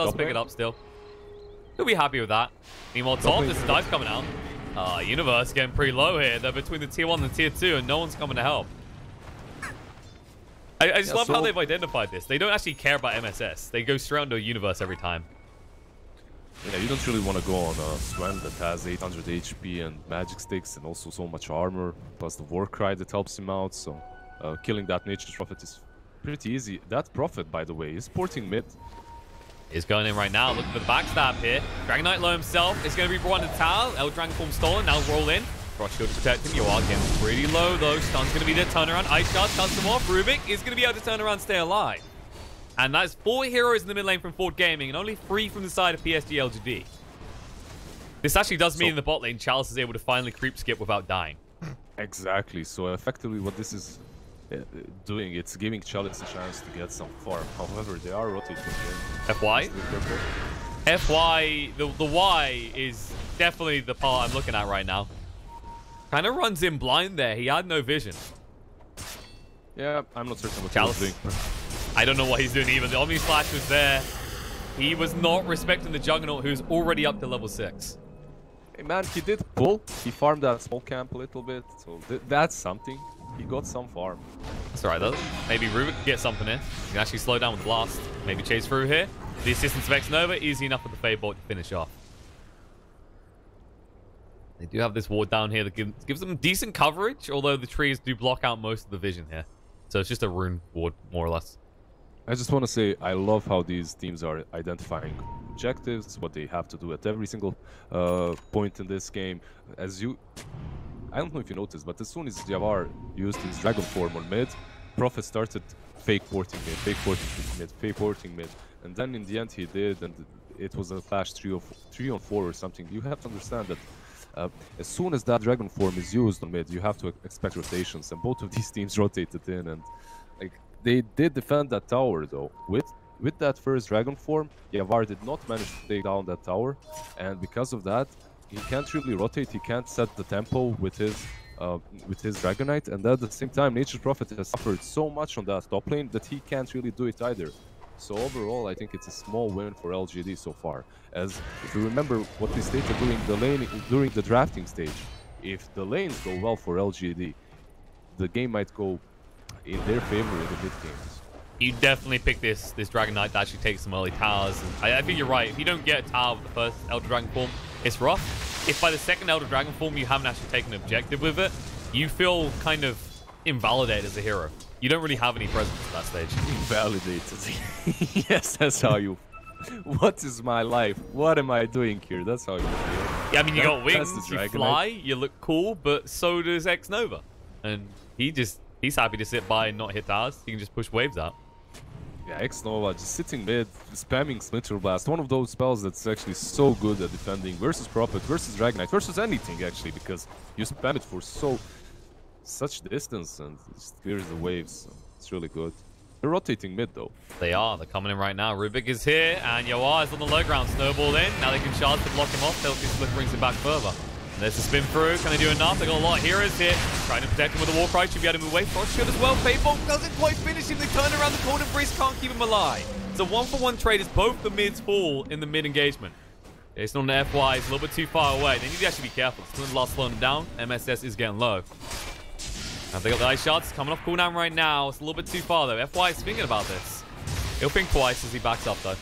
does pick it up still. He'll be happy with that. Meanwhile, top, there's a dive coming out. Universe getting pretty low here. They're between the tier 1 and the tier 2, and no one's coming to help. I just love how they've identified this. They don't actually care about MSS. They go straight into a Universe every time. Yeah, you don't really want to go on a Sven that has 800 HP and magic sticks and also so much armor, plus the war cry that helps him out, so killing that Nature's Prophet is pretty easy. That Prophet, by the way, is porting mid. He's going in right now, looking for the backstab here. Dragon Knight low himself is going to be brought into tower. El Dragon form stolen, now roll in. Frost Shield to protect him. You are getting pretty low though. Stun's going to be the turnaround. Ice Shard cuts him off. Rubik is going to be able to turn around and stay alive. And that's 4 heroes in the mid lane from Ford Gaming and only 3 from the side of PSG.LGD. This actually does mean in the bot lane, Chalice is able to finally creep skip without dying. Exactly. So effectively what this is doing, it's giving Chalice a chance to get some farm. However, they are rotating in. FY? FY, the Y is definitely the part I'm looking at right now. Kind of runs in blind there. He had no vision. Yeah, I'm not certain what Chalice. he's doing. I don't know what he's doing either. The Omni Slash was there. He was not respecting the Juggernaut, who's already up to level 6. Hey man, he did pull. He farmed that small camp a little bit, so that's something. He got some farm. That's alright though. Maybe Rubik can get something in. He can actually slow down with Blast. Maybe chase through here. The assistance of X-Nova, easy enough with the Fade Bolt to finish off. They do have this ward down here that gives them decent coverage, although the trees do block out most of the vision here. So it's just a rune ward, more or less. I just want to say, I love how these teams are identifying objectives, what they have to do at every single point in this game. I don't know if you noticed, but as soon as Javar used his Dragon form on mid, Prophet started fake porting mid, fake porting mid, fake porting mid. And then in the end he did, and it was a flash 3 on 4 or something. You have to understand that as soon as that Dragon form is used on mid, you have to expect rotations. And both of these teams rotated in, and like they did defend that tower though. With that first Dragon form, Javar did not manage to take down that tower, and because of that, he can't really rotate. He can't set the tempo with his Dragonite, and at the same time, Nature's Prophet has suffered so much on that top lane that he can't really do it either. So overall, I think it's a small win for LGD so far. As if you remember what we stated during the drafting stage, if the lanes go well for LGD, the game might go in their favor in the mid games. You definitely pick this Dragon Knight to actually take some early towers. And I think you're right. If you don't get a tower with the first Elder Dragon form, it's rough. If by the second Elder Dragon form you haven't actually taken an objective with it, you feel kind of invalidated as a hero. You don't really have any presence at that stage. Invalidated. Yes, that's how you... What is my life? What am I doing here? That's how you feel. Yeah, I mean, you got wings, you fly, you look cool, but so does X-Nova. And he's happy to sit by and not hit towers. He can just push waves out. Yeah, X-Nova just sitting mid, spamming Splinter Blast. One of those spells that's actually so good at defending versus Prophet, versus Dragonite, versus anything actually, because you spam it for such distance and it just clears the waves. So it's really good. They're rotating mid though. They are. They're coming in right now. Rubik is here and Yoa is on the low ground. Snowball in. Now they can charge to block him off. Healthy Split brings him back further. There's a spin through. Can they do enough? They got a lot of heroes here. Trying to protect him with a war cry. Should be able to move away. Frost Shield as well. Fade Bolt doesn't quite finish him. They turn around the corner. Breeze can't keep him alive. It's a 1-for-1 trade as both the mids fall in the mid engagement. It's not an FY. It's a little bit too far away. They need to actually be careful. It's last slowing them down. MSS is getting low. Now they got the ice shards coming off cooldown right now. It's a little bit too far though. FY is thinking about this. He'll think twice as he backs up though.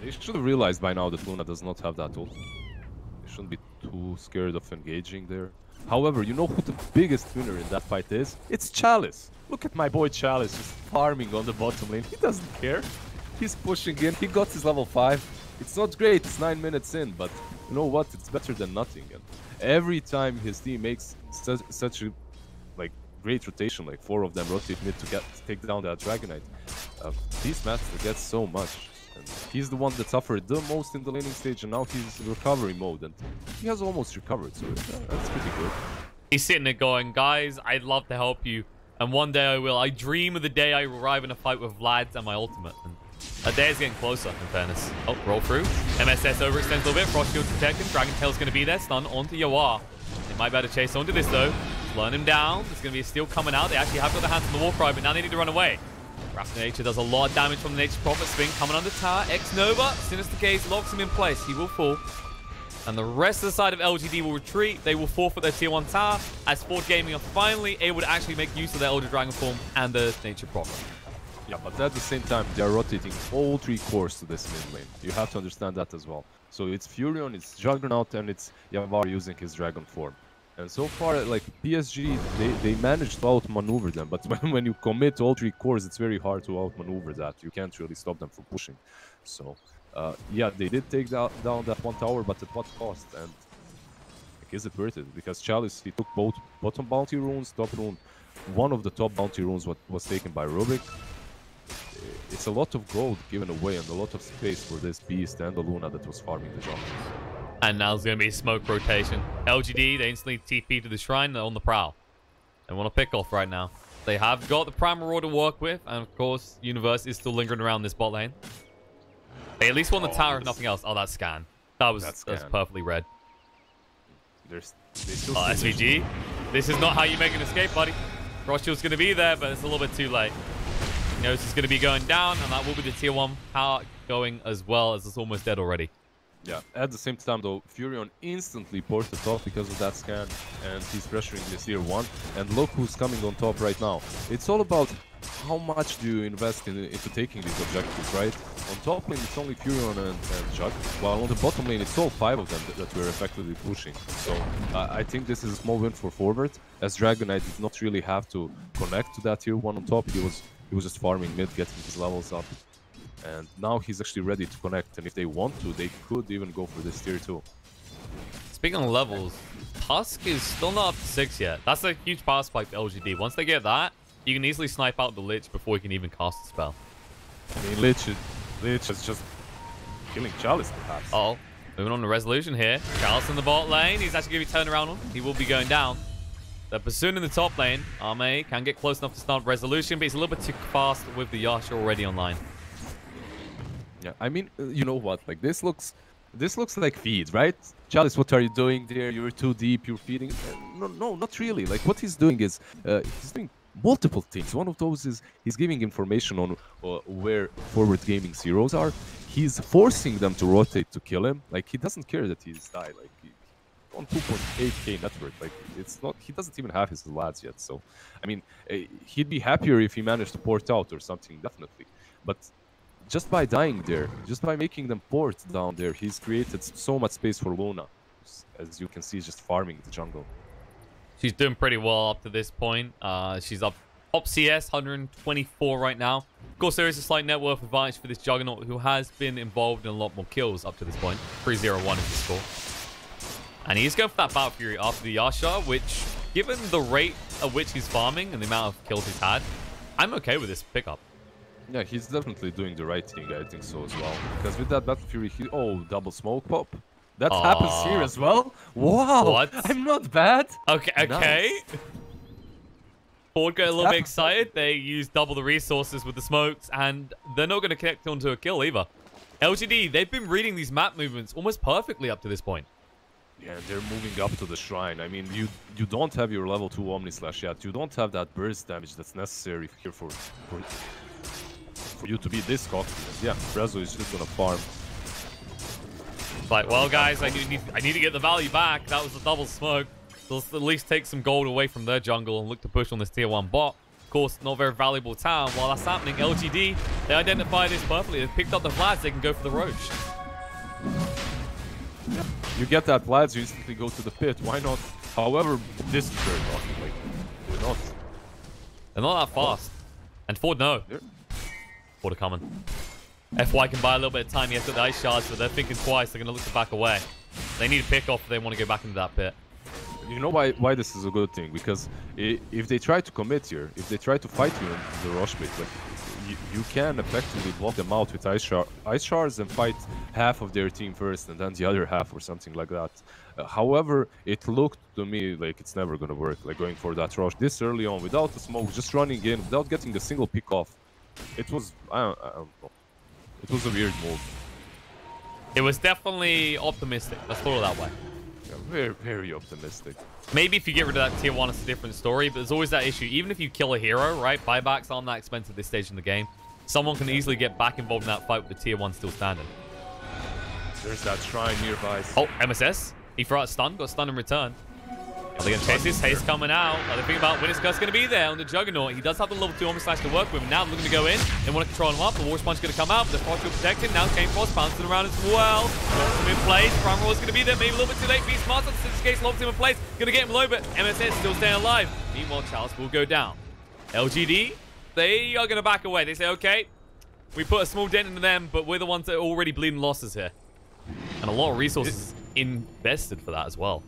They should have realized by now that Luna does not have that ult. They shouldn't be too scared of engaging there. However, you know who the biggest winner in that fight is? It's Chalice. Look at my boy Chalice just farming on the bottom lane. He doesn't care. He's pushing in. He got his level 5. It's not great. It's 9 minutes in, but you know what? It's better than nothing. And every time his team makes such a great rotation, like 4 of them rotate mid to take down that Dragonite, these maps get so much. And he's the one that suffered the most in the laning stage, and now he's in recovery mode, and he has almost recovered, so that's pretty good. He's sitting there going, guys, I'd love to help you, and one day I will. I dream of the day I arrive in a fight with Vlad and my ultimate. And that day is getting closer, in fairness. Oh, roll through. MSS overextends a little bit. Frost Shield protected. Dragon Tail's going to be there. Stun onto Yawar. They might be able to chase onto this, though. Slowing him down. There's going to be a steal coming out. They actually have got their hands on the war cry, but now they need to run away. Raptor Nature does a lot of damage from the Nature Prophet. Spin coming under tower. X-Nova, Sinister Gaze locks him in place. He will fall. And the rest of the side of LGD will retreat. They will forfeit their tier 1 tower as Ford Gaming are finally able to actually make use of their Elder Dragon form and the Nature Prophet. Yeah, but at the same time, they are rotating all 3 cores to this mid lane. You have to understand that as well. So it's Furion, it's Juggernaut, and it's Yavar using his Dragon form. And so far, like PSG, they managed to outmaneuver them. But when you commit all 3 cores, it's very hard to outmaneuver that. You can't really stop them from pushing. So, yeah, they did take down that 1 tower, but at what cost? And like, is it worth it? Because Chalice, he took both bottom bounty runes, top rune. One of the top bounty runes was taken by Rubik. It's a lot of gold given away and a lot of space for this beast and the Luna that was farming the jungle. And now there's going to be a smoke rotation. LGD, they instantly TP to the shrine. They're on the prowl. They want to pick off right now. They have got the Primal Roar to work with. And of course, Universe is still lingering around this bot lane. They at least want the tower, if nothing else. Oh, that's Scan. That's perfectly red. They still SVG. This is not how you make an escape, buddy. Frost Shield's going to be there, but it's a little bit too late. He knows he's going to be going down, and that will be the tier 1 power going as well, as it's almost dead already. Yeah, at the same time though, Furion instantly ported off because of that scan, and he's pressuring this tier 1. And look who's coming on top right now. It's all about how much do you invest into taking these objectives, right? On top lane, it's only Furion and Jug, while on the bottom lane, it's all 5 of them that we're effectively pushing. So I think this is a small win for Forward, as Dragonite did not really have to connect to that tier 1 on top. He was just farming mid, getting his levels up. And now he's actually ready to connect, and if they want to, they could even go for this tier 2. Speaking of levels, Tusk is still not up to 6 yet. That's a huge power spike for LGD. Once they get that, you can easily snipe out the Lich before you can even cast the spell. I mean, Lich is just killing Chalice, perhaps. Oh, moving on to Resolution here. Chalice in the bot lane. He's actually going to be turned around on. He will be going down. They're pursuing in the top lane. Arme can get close enough to start Resolution, but he's a little bit too fast with the Yasha already online. Yeah, I mean, you know what? Like, this looks like feed, right? Chalice, what are you doing there? You're too deep. You're feeding. No, not really. Like, what he's doing is he's doing multiple things. One of those is he's giving information on where Forward Gaming's heroes are. He's forcing them to rotate to kill him. Like, he doesn't care that he's died. Like, on 2.8k net worth. Like, it's not. He doesn't even have his lads yet. So, I mean, he'd be happier if he managed to port out or something, definitely. But just by dying there, just by making them port down there, he's created so much space for Luna. As you can see, just farming the jungle. She's doing pretty well up to this point. She's up top CS, 124 right now. Of course, there is a slight net worth advantage for this Juggernaut, who has been involved in a lot more kills up to this point. 3-0-1 is the score. And he's going for that Battle Fury after the Yasha, which, given the rate at which he's farming and the amount of kills he's had, I'm okay with this pickup. Yeah, he's definitely doing the right thing, I think so as well. Because with that Battle Fury, double smoke pop. That happens here as well? Wow! What? I'm not bad! Okay. Nice. Ford got a little bit excited. They used double the resources with the smokes, and they're not going to connect onto a kill either. LGD, they've been reading these map movements almost perfectly up to this point. Yeah, they're moving up to the shrine. I mean, you don't have your level 2 Omni Slash yet. You don't have that burst damage that's necessary here for you to be this confident. Yeah, Rezo is just gonna farm. Like, well, guys, I need to get the value back. That was a double smoke. So let's at least take some gold away from their jungle and look to push on this tier 1 bot. Of course, not very valuable town. While that's happening, LGD, they identify this perfectly. They've picked up the Vlads. They can go for the Roach. You get that Vlads, you instantly go to the pit. Why not? However, this is very off. Like, they're not that fast. And Ford, no. Ford are coming. FY can buy a little bit of time. Yes, got the ice shards, but they're thinking twice. They're going to look to back away. They need a pick off if they want to go back into that pit. You know why this is a good thing? Because if they try to commit here, if they try to fight you in the rush pit, like, you can effectively block them out with ice shards and fight half of their team first and then the other half or something like that. However, it looked to me like it's never going to work, like going for that rush this early on without the smoke, just running in without getting a single pick off. It was, I don't know. It was a weird move. It was definitely optimistic. Let's put it that way. Yeah, Very, very optimistic. Maybe if you get rid of that tier 1, it's a different story, but there's always that issue. Even if you kill a hero, right? Buybacks aren't that expensive at this stage in the game. Someone can easily get back involved in that fight with the tier 1 still standing. There's that shrine nearby. Oh, MSS. He threw out a stun, got stunned in return. Are they going to chase this? Haste coming out. The thing about Winner's Curse going to be there on the Juggernaut. He does have the level 2 Omni Slash to work with. Now looking to go in. They want to control him up. The War's Punch going to come out. But the Frost will protect him. Now Chain Frost bouncing around as well. Locks him in place. Prime Roar is going to be there. Maybe a little bit too late. Beast Master, in this case, locks him in place. Going to get him low, but MSS still staying alive. Meanwhile, Chalice will go down. LGD, they are going to back away. They say, okay, we put a small dent into them, but we're the ones that are already bleeding losses here. And a lot of resources invested for that as well.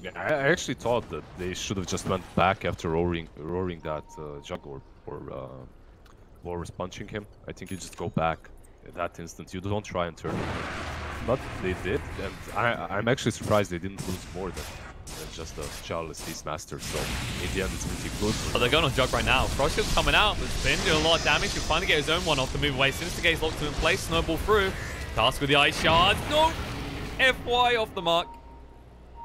Yeah, I actually thought that they should have just went back after roaring that Juggernaut or was punching him. I think you just go back at that instant. You don't try and turn it. But they did, and I'm actually surprised they didn't lose more than just a Chalice Beastmaster. So in the end, it's pretty good. Oh, they're going on Jug right now. Frostshield's coming out. The Spin doing a lot of damage. He'll finally get his own one off to move away. Sinister Gaze locked him in place. Snowball through. Task with the Ice Shard. No! FY off the mark.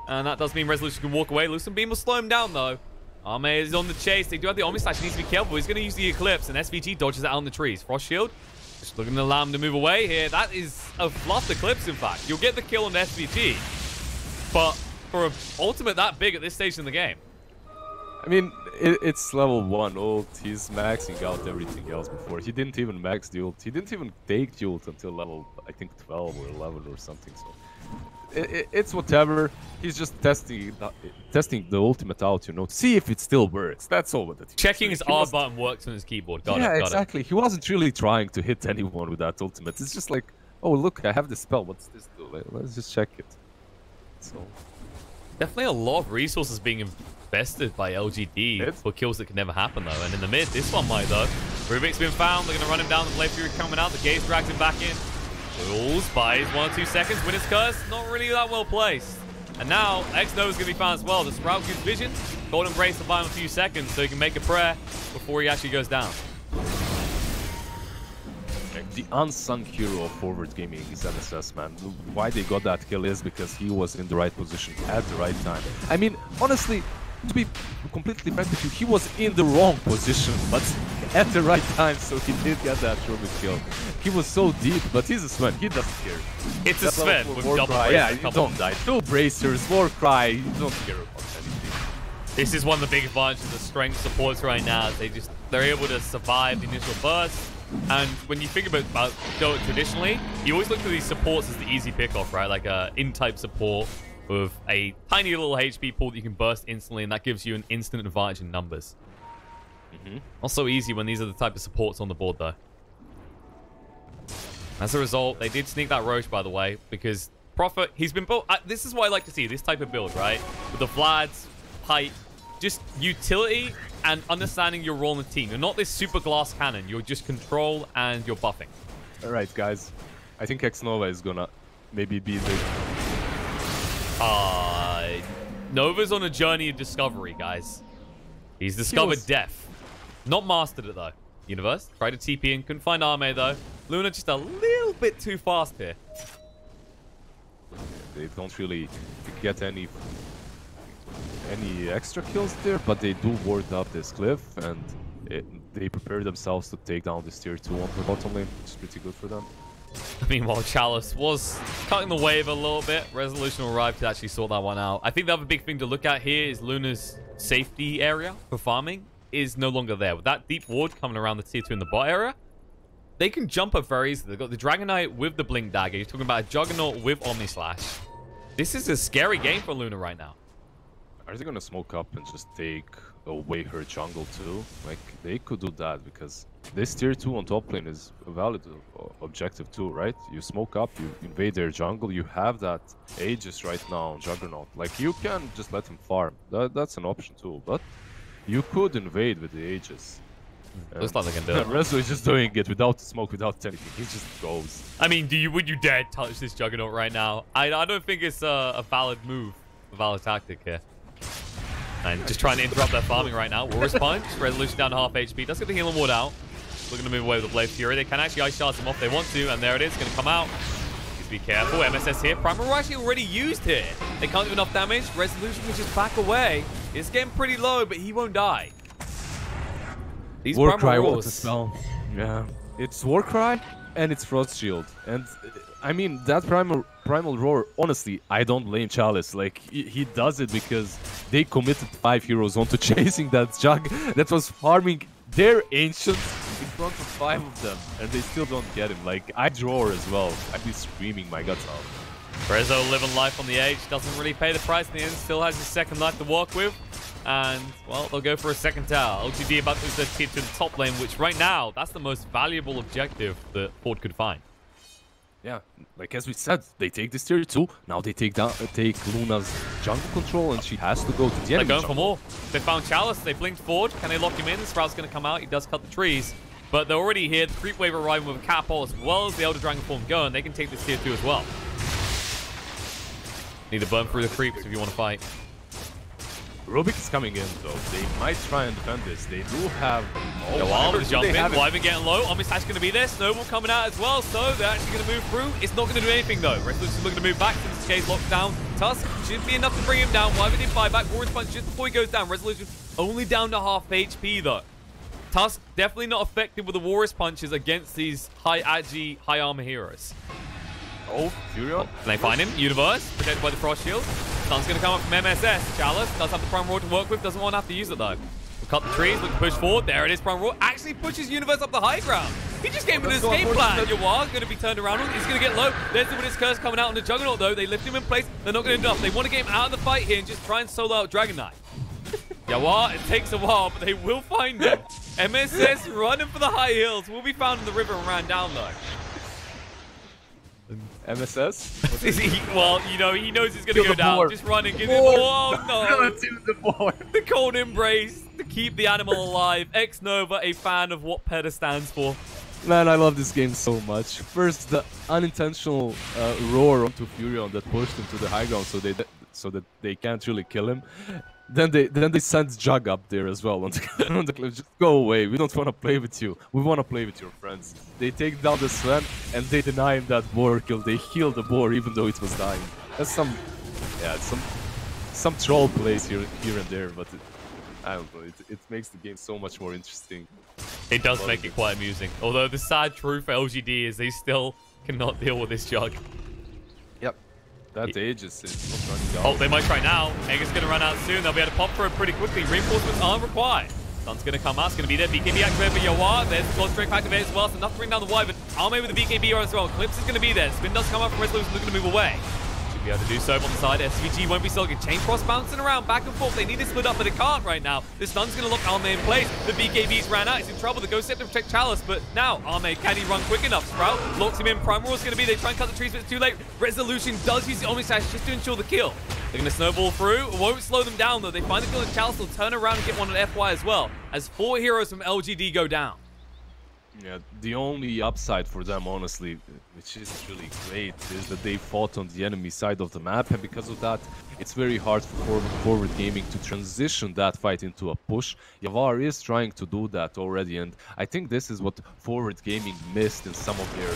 And that does mean Resolution can walk away. Lucent Beam will slow him down, though. Arme is on the chase. They do have the Omni Slash. He needs to be careful. He's going to use the Eclipse, and SVG dodges out on the trees. Frost Shield just looking to allow him to move away here. That is a fluffed Eclipse, in fact. You'll get the kill on the SVG. But for an ultimate that big at this stage in the game. I mean, it's level 1 ult. He's maxing out everything else before. He didn't even max the ult. He didn't even take the ult until level, I think, 12 or 11 or something. So it's whatever. He's just testing the ultimate out, you know, to see if it still works. That's all what it. Checking his R button works on his keyboard. Got it. Exactly. He wasn't really trying to hit anyone with that ultimate. It's just like, oh look, I have this spell. What's this do? Let's just check it. So definitely a lot of resources being invested by LGD for kills that could never happen, though. And in the mid, this one might, though. Rubik's been found. They're going to run him down. The Blade Fury coming out. The Gaze drags him back in. Rules buys 1 or 2 seconds. Winner's Curse, not really that well placed. And now, X-Nova is going to be found as well. The Sprout gives vision. Golden Brace to buy him a few seconds so he can make a prayer before he actually goes down. The unsung hero of forward gaming is MSS, man. Why they got that kill is because he was in the right position at the right time. I mean, honestly, to be completely frank with you, he was in the wrong position, but at the right time, so he did get that Rubik kill. He was so deep, but he's a Sven. He doesn't care. It's a Sven with double brace. Yeah, you don't die. 2 bracers, war cry. You don't care about anything. This is one of the big advantages of strength supports right now. They're able to survive the initial burst. And when you think about Dota traditionally, you always look at these supports as the easy pickoff, right? Like a in-type support with a tiny little HP pool that you can burst instantly, and that gives you an instant advantage in numbers. Not so easy when these are the type of supports on the board, though. As a result, they did sneak that Roche, by the way, because Prophet, he's been built... this is what I like to see, this type of build, right? With the Vlads, Pipe, just utility and understanding your role in the team. You're not this super glass cannon. You're just control and you're buffing. All right, guys. I think X-Nova is gonna maybe be the... Nova's on a journey of discovery, guys. He's discovered death. Not mastered it, though. Universe tried to TP in. Couldn't find Arme, though. Luna just a little bit too fast here. They don't really get any extra kills there, but they do ward up this cliff, and they prepare themselves to take down this tier 2 on the bottom lane, which is pretty good for them. Meanwhile, Chalice was cutting the wave a little bit. Resolution arrived to actually sort that one out. I think the other big thing to look at here is Luna's safety area for farming is no longer there. With that deep ward coming around the tier 2 in the bot area, they can jump up very easily. They've got the Dragon Knight with the Blink Dagger. You're talking about a Juggernaut with Omni Slash. This is a scary game for Luna right now. Are they gonna smoke up and just take away her jungle too? Like, they could do that, because this tier 2 on top lane is a valid objective too, right? You smoke up, you invade their jungle, you have that Aegis right now on Juggernaut. Like, you can just let him farm. That's an option too, but you could invade with the Aegis. Looks like they can do it. Rezo is just doing it without smoke, without anything. He just goes. I mean, would you dare touch this Juggernaut right now? I don't think it's a valid move, a valid tactic here. And just trying to interrupt their farming right now. Warrior's Punch, Resolution down to half HP. Does get the healing ward out. Looking to move away with the Blade Fury. They can actually Ice Shard him off if they want to, and there it is, going to come out. He's be careful. MSS here. Primal Roar actually already used here. They can't do enough damage. Resolution can just back away. It's getting pretty low, but he won't die. These Warcry Primal was a spell. Yeah. It's Warcry and it's Frost Shield. And I mean, that Primal Roar, honestly, I don't blame Chalice. Like, he does it because they committed 5 heroes onto chasing that Jug that was farming their Ancients in front of 5 of them, and they still don't get him. Like, I'd roar as well. I'd be screaming my guts out. Prezzo living life on the edge, doesn't really pay the price in the end, still has his second life to work with. And, well, they'll go for a second tower. LGD about to lose their tier to the top lane, which right now, that's the most valuable objective that Ford could find. Yeah, like as we said, they take this tier 2, now they take Luna's jungle control, and she has to go to the enemy. They're going for more. They found Chalice, they blinked forward. Can they lock him in? The Sprout's going to come out, he does cut the trees. But they're already here, the creep wave arriving with a catapult as well as the Elder Dragon form going. They can take this tier 2 as well. Need to burn through the creeps if you want to fight. Rubik is coming in though. They might try and defend this. They do have... Oh, Wild is jumping. Wyvern getting low. Omnislash going to be there. Snowball coming out as well. So they're actually going to move through. It's not going to do anything though. Resolution is looking to move back. Since Cage locked down. Tusk should be enough to bring him down. Wyvern did buyback. Warren's punch just before he goes down. Resolution only down to half HP though. Tusk definitely not effective with the Warriors punches against these high agi, high armor heroes. Oh, Furion. Can they find him? Universe, protected by the Frost Shield. Stun's going to come up from MSS. Chalice does have the Primal Roar to work with. Doesn't want to have to use it, though. We'll cut the trees. Look to push forward. There it is. Primal Roar actually pushes Universe up the high ground. He just gave him an escape plan. Yawar going to be turned around. He's going to get low. There's the Witness Curse coming out on the Juggernaut, though. They lift him in place. They're not going to do enough. They want to get him out of the fight here and just try and solo out Dragon Knight. Yawar, it takes a while, but they will find him. MSS running for the high hills. Will be found in the river and ran down, though. MSS? Well, you know, he knows he's going to go down. Just run and give it. Oh, no. The cold embrace to keep the animal alive. X-Nova, a fan of what PETA stands for. Man, I love this game so much. First, the unintentional roar onto Furion that pushed him to the high ground so that they can't really kill him. Then they send Jug up there as well on the cliff. Just go away. We don't want to play with you. We want to play with your friends. They take down the Sven and they deny him that boar kill. They heal the boar even though it was dying. That's some troll plays here and there, but I don't know. It makes the game so much more interesting. It does make it quite amusing. Although the sad truth for LGD is they still cannot deal with this Jug. Yep. That Aegis is not running out. Oh, they might try now. Aegis going to run out soon. They'll be able to pop for it pretty quickly. Reinforcements aren't required. Sun's going to come out. It's going to be there. BKB activated for Yawar. There's the God Strength activated as well. So enough to bring down the Wyvern. Arme with the BKB as well. Clips is going to be there. Spin does come up from Resolution looking to move away. Should be able to do so on the side. SVG won't be still good. Chain Cross bouncing around back and forth. They need to split up, but they can't right now. The Stun's going to lock Arme in place. The BKB's ran out. He's in trouble. The Ghost Scepter to protect Chalice, but now Arme, can he run quick enough? Sprout locks him in. Primal Roar's going to be. They try and cut the trees, but it's too late. Resolution does use the Omnislash just to ensure the kill. They're going to snowball through. It won't slow them down, though. They find the kill, and Chalice will turn around and get one at FY as well, as 4 heroes from LGD go down. Yeah, the only upside for them, honestly, which is really great, is that they fought on the enemy side of the map, and because of that, it's very hard for forward gaming to transition that fight into a push. Yawar is trying to do that already, and I think this is what forward gaming missed in some of their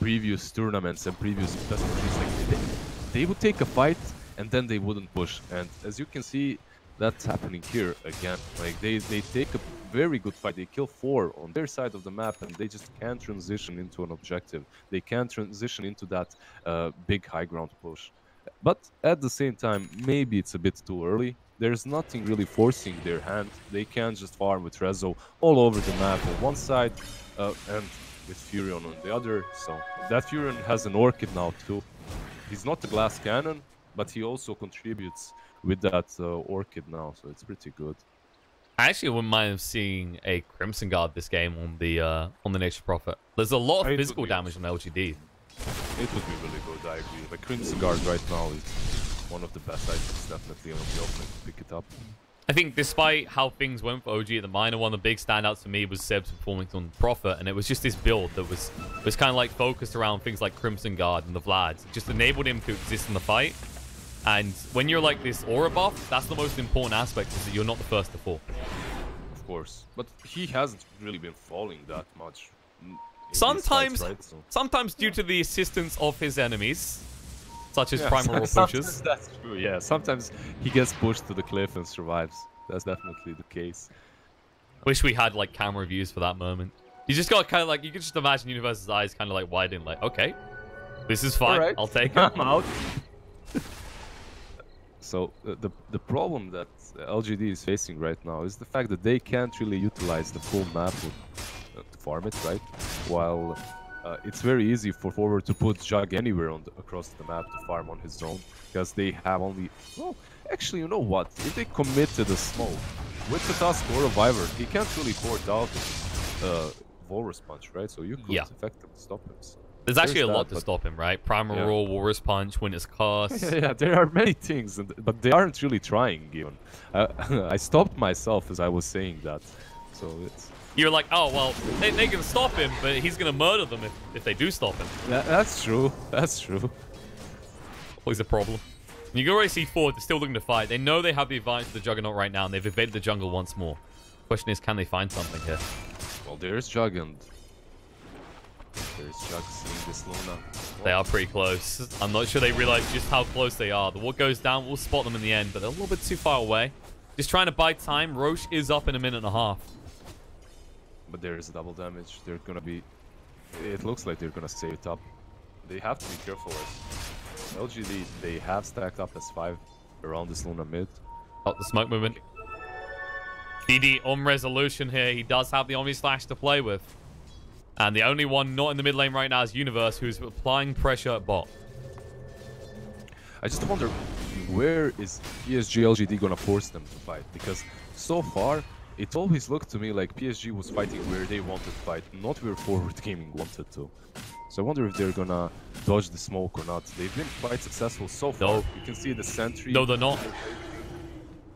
previous tournaments and previous best of threes. Like they would take a fight and then they wouldn't push, and as you can see, that's happening here again. Like they take a very good fight. They kill 4 on their side of the map, and they just can't transition into an objective. They can't transition into that big high ground push. But at the same time, maybe it's a bit too early. There's nothing really forcing their hand. They can just farm with Rezo all over the map on one side and with Furion on the other. So that Furion has an Orchid now too. He's not a glass cannon, but he also contributes with that Orchid now, so it's pretty good. I actually wouldn't mind seeing a Crimson Guard this game on the Nature's Prophet. There's a lot of physical damage on LGD. It would be really good, I agree. Like Crimson Guard right now is one of the best items definitely on the opening to pick it up. I think despite how things went for OG at the minor, one of the big standouts for me was Seb's performance on Prophet, and it was just this build that was kind of like focused around things like Crimson Guard and the Vlads. It just enabled him to exist in the fight. And when you're like this aura buff, that's the most important aspect, is that you're not the first to fall. Of course. But he hasn't really been falling that much. Sometimes, right? So, sometimes due to the assistance of his enemies, such as yeah, Primal Roar sometimes pushes. that's true. Yeah, sometimes he gets pushed to the cliff and survives. That's definitely the case. Wish we had like camera views for that moment. You just got kind of like, you can just imagine Universe's eyes kind of like widen, like, okay, this is fine. All right. I'll take it. I'm out. So the problem that LGD is facing right now is the fact that they can't really utilize the full map to farm it, right? While it's very easy for forward to put Jug anywhere across the map to farm on his own, because they have only... Well, actually, you know what? If they commit to the smoke with the Tusk or a Wyvern, he can't really port out Walrus Punch, right? So you could effectively stop him. So there's actually a lot to stop him, right? Primal Roar, Walrus Punch, Winter's Curse. Yeah, there are many things, but they aren't really trying even. I stopped myself as I was saying that, so it's... You're like, oh, well, they can stop him, but he's going to murder them if they do stop him. That's true. That's true. Always a problem. You can already see Ford, they're still looking to fight. They know they have the advantage of the Juggernaut right now, and they've evaded the jungle once more. Question is, can they find something here? Well, there's Jug and... There's Jug seeing this Luna. They are pretty close. I'm not sure they realize just how close they are. The ward goes down, we'll spot them in the end, but they're a little bit too far away. Just trying to buy time. Roche is up in a minute and a half. But there is double damage. They're gonna be... It looks like they're gonna save it up. They have to be careful as... LGD, they have stacked up as 5 around this Luna mid. Oh, the smoke movement. DD on resolution here. He does have the Omni Slash to play with. And the only one not in the mid lane right now is Universe, who's applying pressure at bot. I just wonder, where is PSG.LGD gonna force them to fight? Because so far, it always looked to me like PSG was fighting where they wanted to fight, not where Forward Gaming wanted to. So I wonder if they're gonna dodge the smoke or not. They've been quite successful so far. No. You can see the sentry. No, they're not.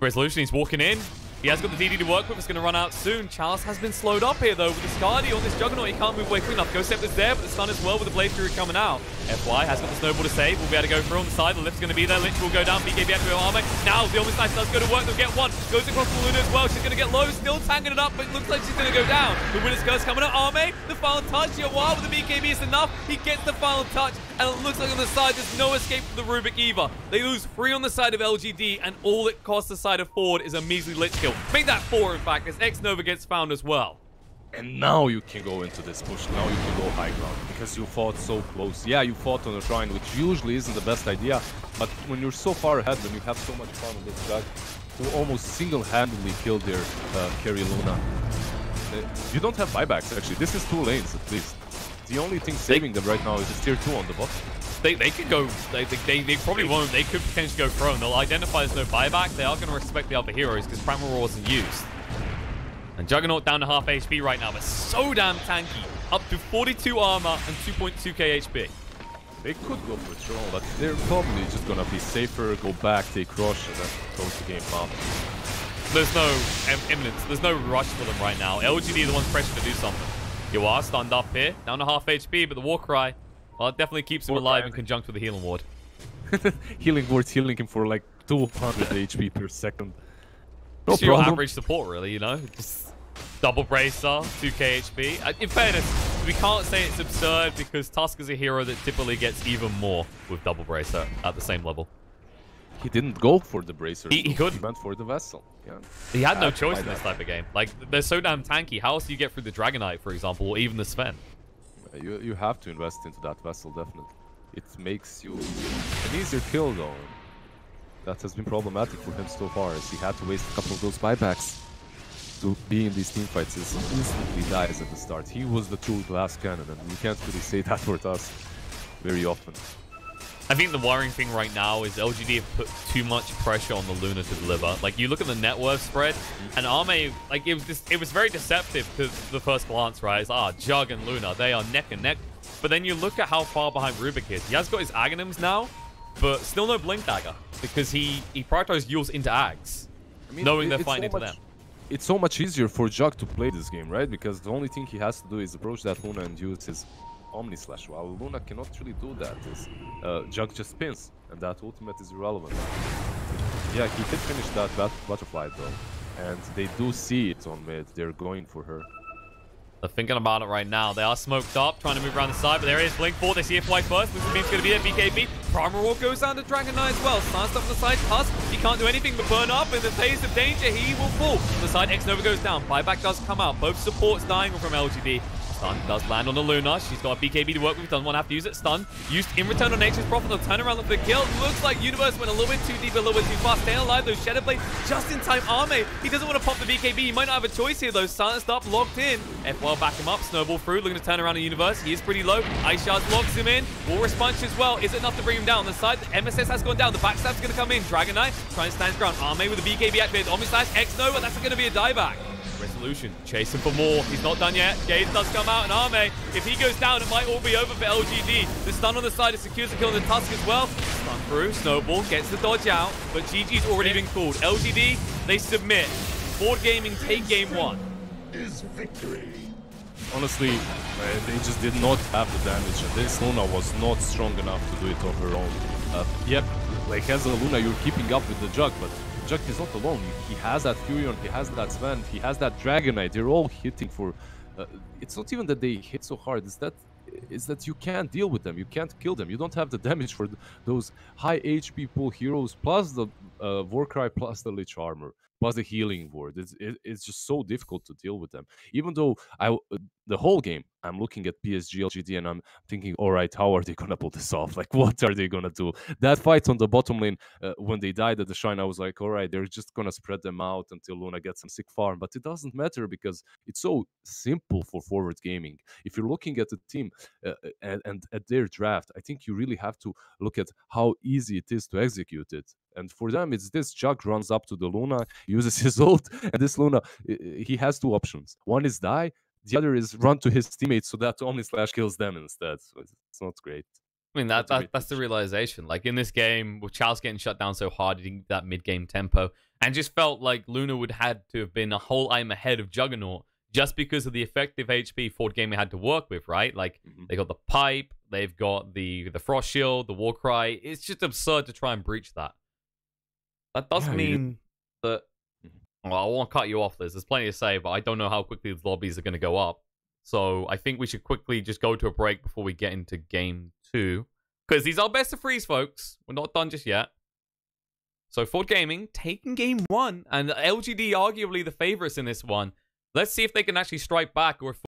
Resolution, he's walking in. He has got the DD to work with. It's going to run out soon. Chalice has been slowed up here, though, with the Scardy on this Juggernaut. He can't move away quick enough. Ghost Scepter's there, but the stun as well with the Blade Fury coming out. FY has got the Snowball to save. We'll be able to go through on the side. The lift's going to be there. Lynch will go down. BKB have to go armor. Now, the Omni Slash does go to work. They'll get one. Goes across the Luna as well. She's going to get low. Still tanking it up, but it looks like she's going to go down. The Winner's Curse coming up. Arme, the final touch. Yawar with the BKB is enough. He gets the final touch, and it looks like on the side there's no escape from the Rubik either. They lose 3 on the side of LGD, and all it costs the side of Ford is a measly Lich kill. Make that 4, in fact, as X-Nova gets found as well. And now you can go into this push. Now you can go high ground because you fought so close. Yeah, you fought on a shrine, which usually isn't the best idea. But when you're so far ahead, when you have so much fun on this Jug, who almost single-handedly killed their carry Luna. You don't have buybacks, actually. This is 2 lanes, at least. The only thing saving them right now is this tier 2 on the bot. They could go, they probably won't. They could potentially go prone. They'll identify there's no buyback. They are going to respect the other heroes because Primal Roar wasn't used. And Juggernaut down to half HP right now, but so damn tanky. Up to 42 armor and 2.2k HP. They could go for Throne, but they're probably just going to be safer, go back, take Rush, and then close the game out. There's no imminence. There's no rush for them right now. LGD are the ones pressured to do something. You are stunned up here, down to half HP, but the Warcry, well, it definitely keeps him alive in conjunct with the Healing Ward. Healing Ward's healing him for like 200 HP per second. No It's your problem. average support, really, you know? Just double bracer, 2k HP. In fairness, we can't say it's absurd because Tusk is a hero that typically gets even more with double bracer at the same level. He didn't go for the bracer. He could. He went for the vessel. Yeah. He had no choice in this type of game. Like, they're so damn tanky. How else do you get through the Dragonite, for example, or even the Sven? You have to invest into that vessel, definitely. It makes you an easier kill, though. That has been problematic for him so far, as he had to waste a couple of those buybacks to be in these teamfights. He instantly dies at the start. He was the true glass cannon, and you can't really say that for us very often. I think the worrying thing right now is LGD have put too much pressure on the Luna to deliver. Like, you look at the net worth spread, and Arme, like, it was very deceptive to the first glance, right? It's, Jug and Luna, they are neck and neck. But then you look at how far behind Rubik is. He has got his Aghanims now, but still no Blink Dagger, because he prioritized Yules into Aghs, I mean, knowing they're fighting into them. It's so much easier for Jug to play this game, right? Because the only thing he has to do is approach that Luna and use his Omni Slash, while Luna cannot really do that. Jug just spins, and that ultimate is irrelevant. Yeah, he did finish that butterfly though, and they do see it on mid. They're going for her. They're thinking about it right now. They are smoked up, trying to move around the side, but there is Blink 4. They see FY first. Looks like Beam's going to be there. BKB. Primal Roar goes down to Dragon Knight as well. Starts up on the side. Tusk, he can't do anything but burn up. In the face of danger, he will fall. On the side, X-Nova goes down. Buyback does come out. Both supports dying from LGD. Stun does land on the Luna. She's got a BKB to work with. Doesn't want to have to use it. Stun used in return on Nature's Prophet. They'll turn around with the kill. Looks like Universe went a little bit too deep, a little bit too fast. Staying alive, though. Shadow Blade just in time. Arme, he doesn't want to pop the BKB. He might not have a choice here, though. Silenced up, locked in. FY back him up. Snowball through. Looking to turn around the Universe. He is pretty low. Ice Shards locks him in. War Response as well. Is it enough to bring him down? On the side, the MSS has gone down. The backstab's going to come in. Dragon Knight trying to stand his ground. Arme with the BKB activated. Omni Slash, X-Nova. That's going to be a dieback. Resolution chasing for more. He's not done yet. Gaze does come out, and Arme, if he goes down, it might all be over for LGD. The stun on the side is secures the kill on the Tusk as well. Stun through. Snowball gets the dodge out, but GG's already been called. LGD, they submit. Board Gaming take game 1. Is victory. Honestly, they just did not have the damage, and this Luna was not strong enough to do it on her own. Yep, like as a Luna, you're keeping up with the Jug, but Jug is not alone. He has that Furion, he has that Sven, he has that Dragon Knight. They're all hitting for... it's not even that they hit so hard, it's that you can't deal with them, you can't kill them. You don't have the damage for those high HP pool heroes, plus the Warcry, plus the Lich Armor, plus the Healing Ward. It's just so difficult to deal with them. Even though the whole game, I'm looking at PSG.LGD and I'm thinking, all right, how are they going to pull this off? Like, what are they going to do? That fight on the bottom lane, when they died at the Shrine, I was like, all right, they're just going to spread them out until Luna gets some sick farm. But it doesn't matter because it's so simple for forward gaming. If you're looking at the team and at their draft, I think you really have to look at how easy it is to execute it. And for them, it's this Jug runs up to the Luna, uses his ult, and this Luna, he has two options. One is die, the other is run to his teammates so that Omni Slash kills them instead. So it's not great. I mean, that's the realization. Like, in this game, with Charles getting shut down so hard, he didn't get that mid-game tempo, and just felt like Luna would had to have been a whole item ahead of Juggernaut just because of the effective HP Ford Gaming had to work with, right? Like, they got the Pipe, they've got the Frost Shield, the Warcry. It's just absurd to try and breach that. That does mean that... Well, I won't cut you off, Liz. There's plenty to say, but I don't know how quickly the lobbies are going to go up. So I think we should quickly just go to a break before we get into game 2. Because these are best of 3s, folks. We're not done just yet. So Ford Gaming taking game 1. And LGD arguably the favorites in this one. Let's see if they can actually strike back or if